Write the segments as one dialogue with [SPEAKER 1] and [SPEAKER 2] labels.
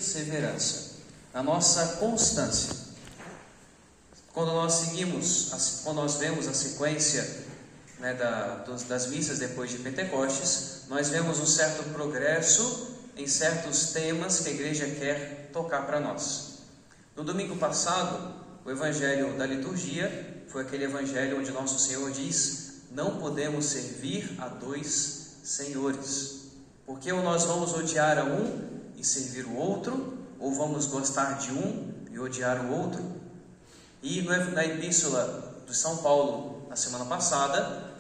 [SPEAKER 1] perseverança, na nossa constância. Quando nós vemos a sequência, né, das missas depois de Pentecostes, nós vemos um certo progresso em certos temas que a igreja quer tocar para nós. No domingo passado, o evangelho da liturgia foi aquele evangelho onde nosso Senhor diz: não podemos servir a dois senhores, porque ou nós vamos odiar a um e servir o outro, ou vamos gostar de um e odiar o outro. E na epístola de São Paulo, na semana passada,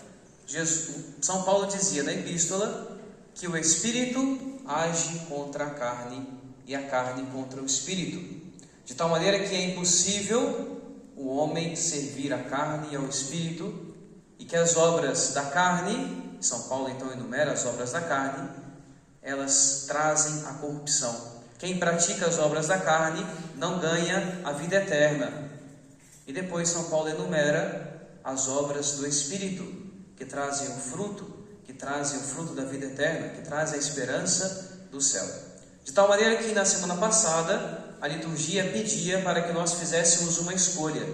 [SPEAKER 1] São Paulo dizia na epístola que o Espírito age contra a carne e a carne contra o Espírito, de tal maneira que é impossível o homem servir a carne e ao Espírito, e que as obras da carne, São Paulo então enumera as obras da carne, elas trazem a corrupção. Quem pratica as obras da carne não ganha a vida eterna. E depois São Paulo enumera as obras do Espírito, que trazem o fruto da vida eterna, que trazem a esperança do céu. De tal maneira que na semana passada a liturgia pedia para que nós fizéssemos uma escolha.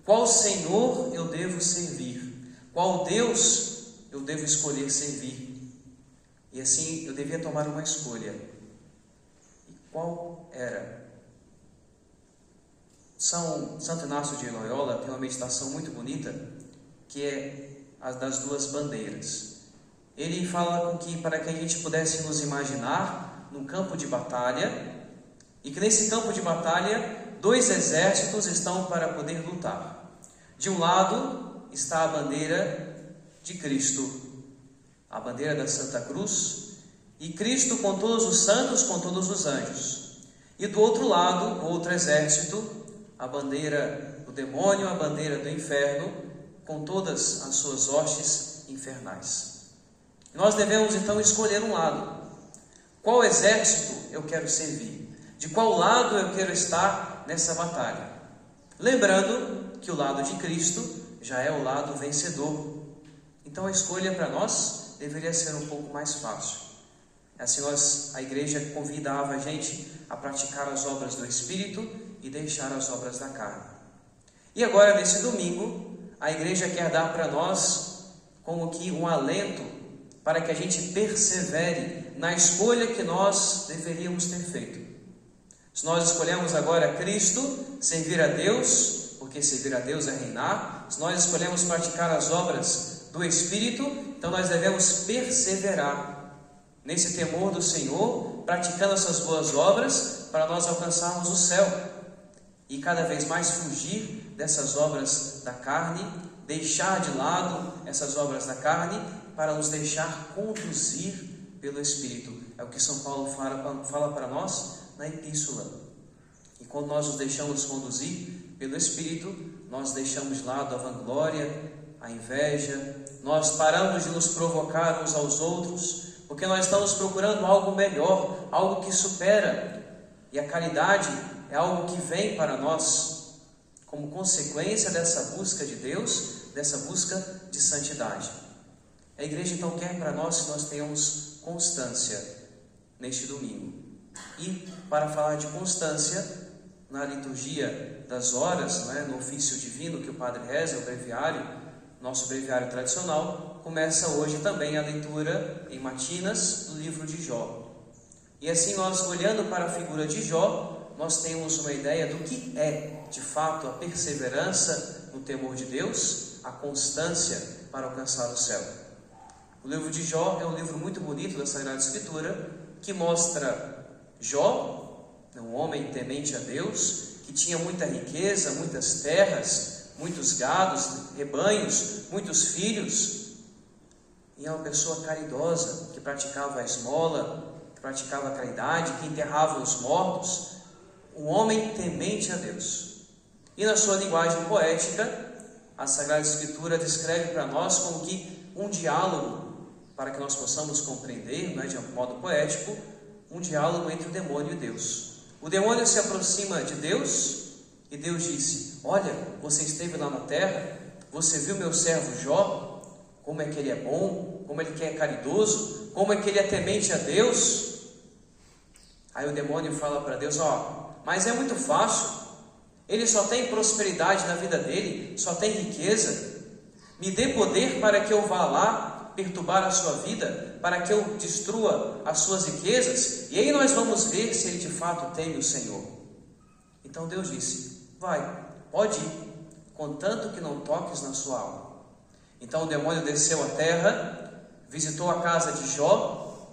[SPEAKER 1] Qual Senhor eu devo servir? Qual Deus eu devo escolher servir? E assim eu devia tomar uma escolha. E qual era? Santo Inácio de Loyola tem uma meditação muito bonita, que é a das duas bandeiras. Ele fala para que a gente pudesse nos imaginar num campo de batalha, e que nesse campo de batalha dois exércitos estão para poder lutar. De um lado está a bandeira de Cristo, a bandeira da Santa Cruz, e Cristo com todos os santos, com todos os anjos. E do outro lado, o outro exército, a bandeira do demônio, a bandeira do inferno, com todas as suas hostes infernais. Nós devemos então escolher um lado. Qual exército eu quero servir? De qual lado eu quero estar nessa batalha? Lembrando que o lado de Cristo já é o lado vencedor. Então a escolha para nós deveria ser um pouco mais fácil. Assim a igreja convidava a gente a praticar as obras do Espírito e deixar as obras da carne. E agora, nesse domingo, a igreja quer dar para nós como que um alento para que a gente persevere na escolha que nós deveríamos ter feito. Se nós escolhemos agora Cristo, servir a Deus, porque servir a Deus é reinar, se nós escolhemos praticar as obras do Espírito, então nós devemos perseverar nesse temor do Senhor, praticando essas boas obras, para nós alcançarmos o céu. E cada vez mais fugir dessas obras da carne, deixar de lado essas obras da carne, para nos deixar conduzir pelo Espírito. É o que São Paulo fala para nós na epístola. E quando nós nos deixamos conduzir pelo Espírito, nós deixamos de lado a vanglória, a inveja, nós paramos de nos provocar uns aos outros, porque nós estamos procurando algo melhor, algo que supera. E a caridade é algo que vem para nós como consequência dessa busca de Deus, dessa busca de santidade. A igreja então quer para nós que nós tenhamos constância neste domingo. E para falar de constância, na liturgia das horas, no ofício divino que o padre reza, o breviário, nosso breviário tradicional, começa hoje também a leitura em matinas do livro de Jó. E assim nós, olhando para a figura de Jó, nós temos uma ideia do que é, de fato, a perseverança no temor de Deus, a constância para alcançar o céu. O livro de Jó é um livro muito bonito da Sagrada Escritura, que mostra Jó, um homem temente a Deus, que tinha muita riqueza, muitas terras, muitos gados, rebanhos, muitos filhos, e é uma pessoa caridosa, que praticava a esmola, que praticava a caridade, que enterrava os mortos, um homem temente a Deus. E na sua linguagem poética, a Sagrada Escritura descreve para nós como que um diálogo, para que nós possamos compreender, de um modo poético, um diálogo entre o demônio e Deus. O demônio se aproxima de Deus e Deus disse: olha, você esteve lá na terra, você viu meu servo Jó, como é que ele é bom, como ele é caridoso, como é que ele é temente a Deus. Aí o demônio fala para Deus: mas é muito fácil, ele só tem prosperidade na vida dele, só tem riqueza. Me dê poder para que eu vá lá perturbar a sua vida, para que eu destrua as suas riquezas, e aí nós vamos ver se ele de fato teme o Senhor. Então Deus disse: vai, pode ir, contanto que não toques na sua alma. Então o demônio desceu à terra, visitou a casa de Jó,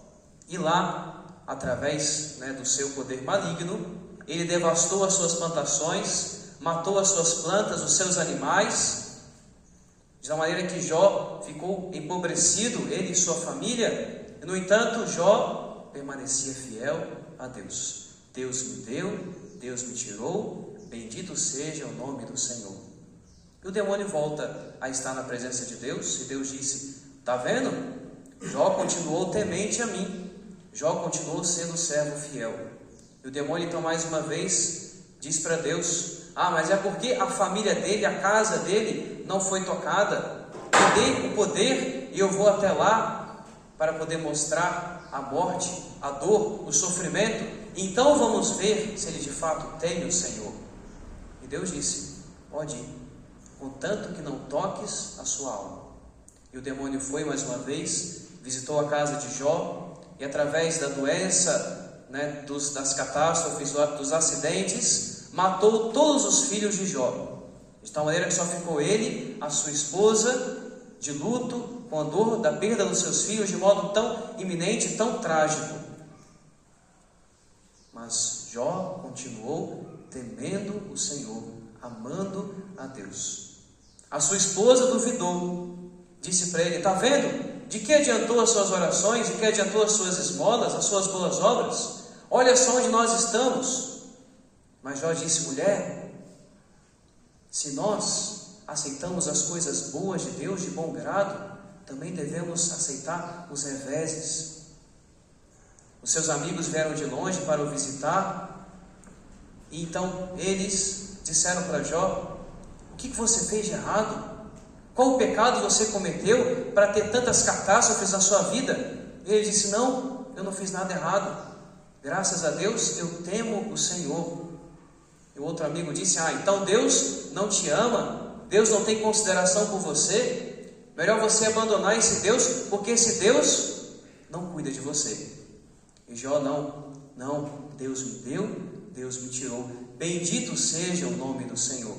[SPEAKER 1] e lá, através do seu poder maligno, ele devastou as suas plantações, matou as suas plantas, os seus animais, de uma maneira que Jó ficou empobrecido, ele e sua família. No entanto, Jó permanecia fiel a Deus. Deus me deu, Deus me tirou, bendito seja o nome do Senhor. E o demônio volta a estar na presença de Deus, e Deus disse: está vendo? Jó continuou temente a mim, Jó continuou sendo servo fiel. E o demônio então mais uma vez diz para Deus: mas é porque a família dele, a casa dele não foi tocada. Me dê o poder e eu vou até lá para poder mostrar a morte, a dor, o sofrimento. Então vamos ver se ele de fato teme o Senhor. E Deus disse: pode ir, contanto que não toques a sua alma. E o demônio foi mais uma vez, visitou a casa de Jó, e através da doença, das catástrofes, dos acidentes, matou todos os filhos de Jó, de tal maneira que só ficou ele, a sua esposa, de luto, com a dor da perda dos seus filhos, de modo tão iminente, tão trágico. Mas Jó continuou temendo o Senhor, amando a Deus. A sua esposa duvidou, disse para ele: está vendo? De que adiantou as suas orações? De que adiantou as suas esmolas, as suas boas obras? Olha só onde nós estamos. Mas Jó disse: mulher, se nós aceitamos as coisas boas de Deus de bom grado, também devemos aceitar os reveses. Os seus amigos vieram de longe para o visitar, e então eles disseram para Jó: o que você fez de errado? Qual o pecado você cometeu para ter tantas catástrofes na sua vida? E ele disse: não, eu não fiz nada errado, graças a Deus eu temo o Senhor. E o outro amigo disse: então Deus não te ama, Deus não tem consideração por você, melhor você abandonar esse Deus, porque esse Deus não cuida de você. E Jó: não, Deus me deu, Deus me tirou, bendito seja o nome do Senhor.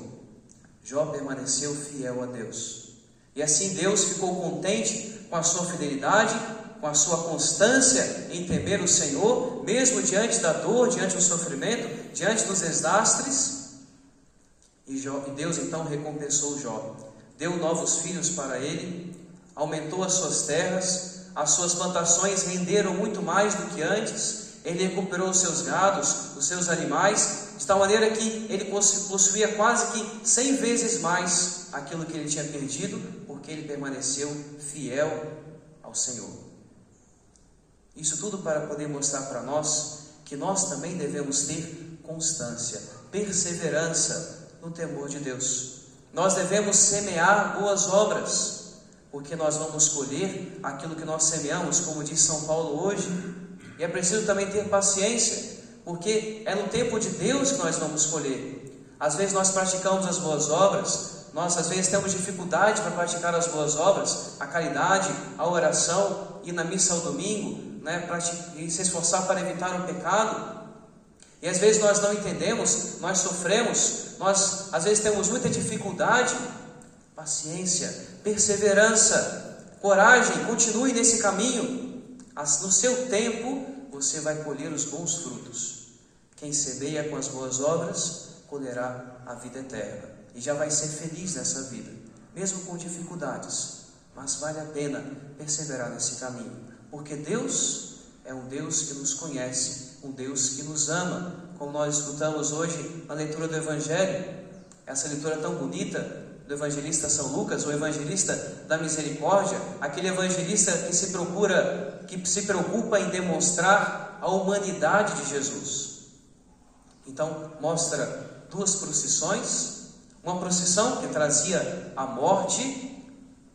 [SPEAKER 1] Jó permaneceu fiel a Deus, e assim Deus ficou contente com a sua fidelidade, com a sua constância em temer o Senhor, mesmo diante da dor, diante do sofrimento, diante dos desastres. E Deus então recompensou Jó, deu novos filhos para ele, aumentou as suas terras, as suas plantações renderam muito mais do que antes, ele recuperou os seus gados, os seus animais, de tal maneira que ele possuía quase que 100 vezes mais aquilo que ele tinha perdido, porque ele permaneceu fiel ao Senhor. Isso tudo para poder mostrar para nós que nós também devemos ter constância, perseverança no temor de Deus. Nós devemos semear boas obras, porque nós vamos colher aquilo que nós semeamos, como diz São Paulo hoje. E é preciso também ter paciência, porque é no tempo de Deus que nós vamos colher. Às vezes nós praticamos as boas obras, nós às vezes temos dificuldade para praticar as boas obras, a caridade, a oração, ir na missa ao domingo, e se esforçar para evitar o pecado. E às vezes nós não entendemos, nós sofremos, nós às vezes temos muita dificuldade. Paciência, perseverança, coragem, continue nesse caminho. No seu tempo você vai colher os bons frutos. Quem semeia com as boas obras colherá a vida eterna, e já vai ser feliz nessa vida, mesmo com dificuldades. Mas vale a pena perseverar nesse caminho, porque Deus é um Deus que nos conhece, um Deus que nos ama, como nós escutamos hoje na leitura do Evangelho, essa leitura tão bonita do evangelista São Lucas, o evangelista da misericórdia, aquele evangelista que se preocupa em demonstrar a humanidade de Jesus. Então mostra duas procissões, uma procissão que trazia a morte,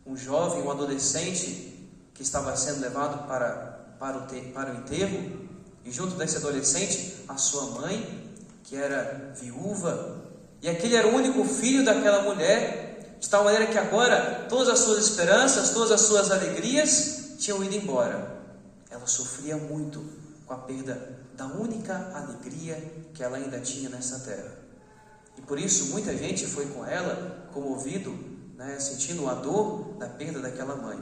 [SPEAKER 1] um jovem, um adolescente que estava sendo levado para o enterro, E junto desse adolescente, a sua mãe, que era viúva, e aquele era o único filho daquela mulher, de tal maneira que agora todas as suas esperanças, todas as suas alegrias tinham ido embora. Ela sofria muito com a perda da única alegria que ela ainda tinha nessa terra. E por isso muita gente foi com ela, comovido, sentindo a dor da perda daquela mãe.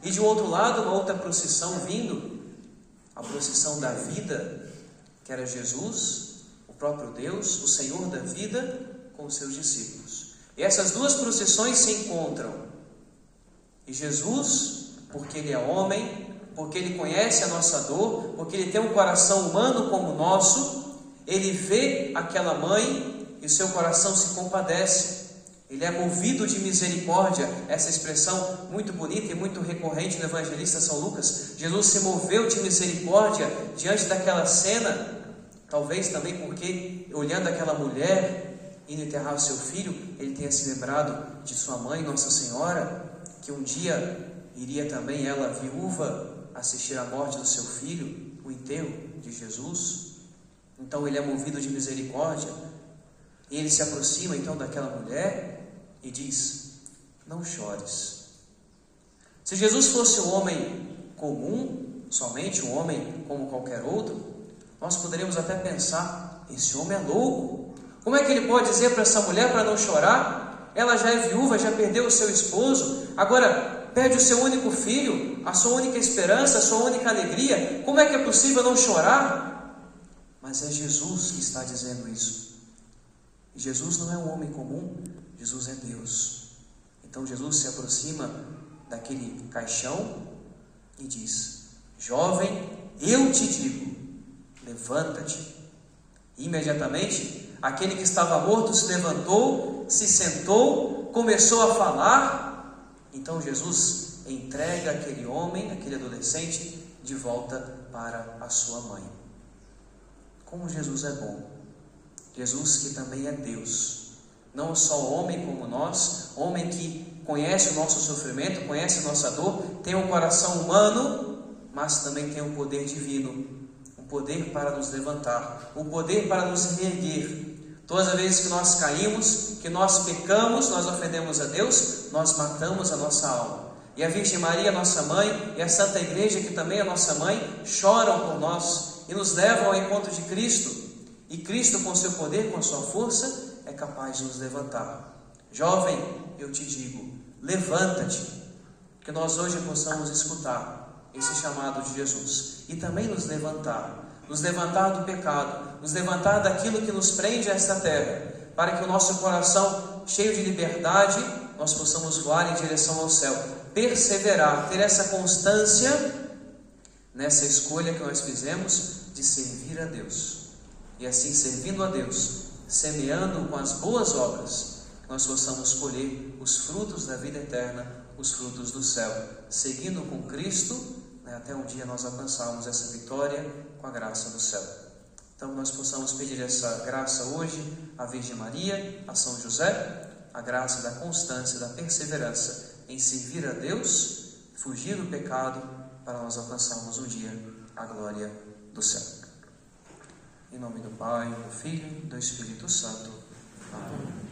[SPEAKER 1] E de outro lado, uma outra procissão vindo, a procissão da vida, que era Jesus, o próprio Deus, o Senhor da vida, com os seus discípulos. E essas duas procissões se encontram. E Jesus, porque Ele é homem, porque Ele conhece a nossa dor, porque Ele tem um coração humano como o nosso, Ele vê aquela mãe e o seu coração se compadece. Ele é movido de misericórdia, essa expressão muito bonita e muito recorrente no evangelista São Lucas. Jesus se moveu de misericórdia diante daquela cena, talvez também porque, olhando aquela mulher indo enterrar o seu filho, ele tenha se lembrado de sua mãe, Nossa Senhora, que um dia iria também ela, viúva, assistir à morte do seu filho, o enterro de Jesus. Então ele é movido de misericórdia, e ele se aproxima então daquela mulher e diz: não chores. Se Jesus fosse um homem comum, somente um homem como qualquer outro, nós poderíamos até pensar: esse homem é louco. Como é que ele pode dizer para essa mulher para não chorar? Ela já é viúva, já perdeu o seu esposo, agora perde o seu único filho, a sua única esperança, a sua única alegria. Como é que é possível não chorar? Mas é Jesus que está dizendo isso. E Jesus não é um homem comum, Jesus é Deus. Então Jesus se aproxima daquele caixão e diz: jovem, eu te digo, levanta-te. Imediatamente, aquele que estava morto se levantou, se sentou, começou a falar. Então Jesus entrega aquele homem, aquele adolescente, de volta para a sua mãe. Como Jesus é bom. Jesus que também é Deus. Não só homem como nós, homem que conhece o nosso sofrimento, conhece a nossa dor, tem um coração humano, mas também tem um poder divino. Um poder para nos levantar, um poder para nos reerguer. Todas as vezes que nós caímos, que nós pecamos, nós ofendemos a Deus, nós matamos a nossa alma. E a Virgem Maria, nossa mãe, e a Santa Igreja, que também é nossa mãe, choram por nós e nos levam ao encontro de Cristo. E Cristo, com seu poder, com sua força, é capaz de nos levantar. Jovem, eu te digo, levanta-te, que nós hoje possamos escutar esse chamado de Jesus e também nos levantar do pecado, nos levantar daquilo que nos prende a esta terra, para que o nosso coração, cheio de liberdade, nós possamos voar em direção ao céu, perseverar, ter essa constância nessa escolha que nós fizemos de servir a Deus. E assim, servindo a Deus, semeando com as boas obras, nós possamos colher os frutos da vida eterna, os frutos do céu, seguindo com Cristo, até um dia nós alcançarmos essa vitória com a graça do céu. Então nós possamos pedir essa graça hoje à Virgem Maria, a São José, a graça da constância, da perseverança em servir a Deus, fugir do pecado, para nós alcançarmos um dia a glória do céu. Em nome do Pai, do Filho e do Espírito Santo. Amém.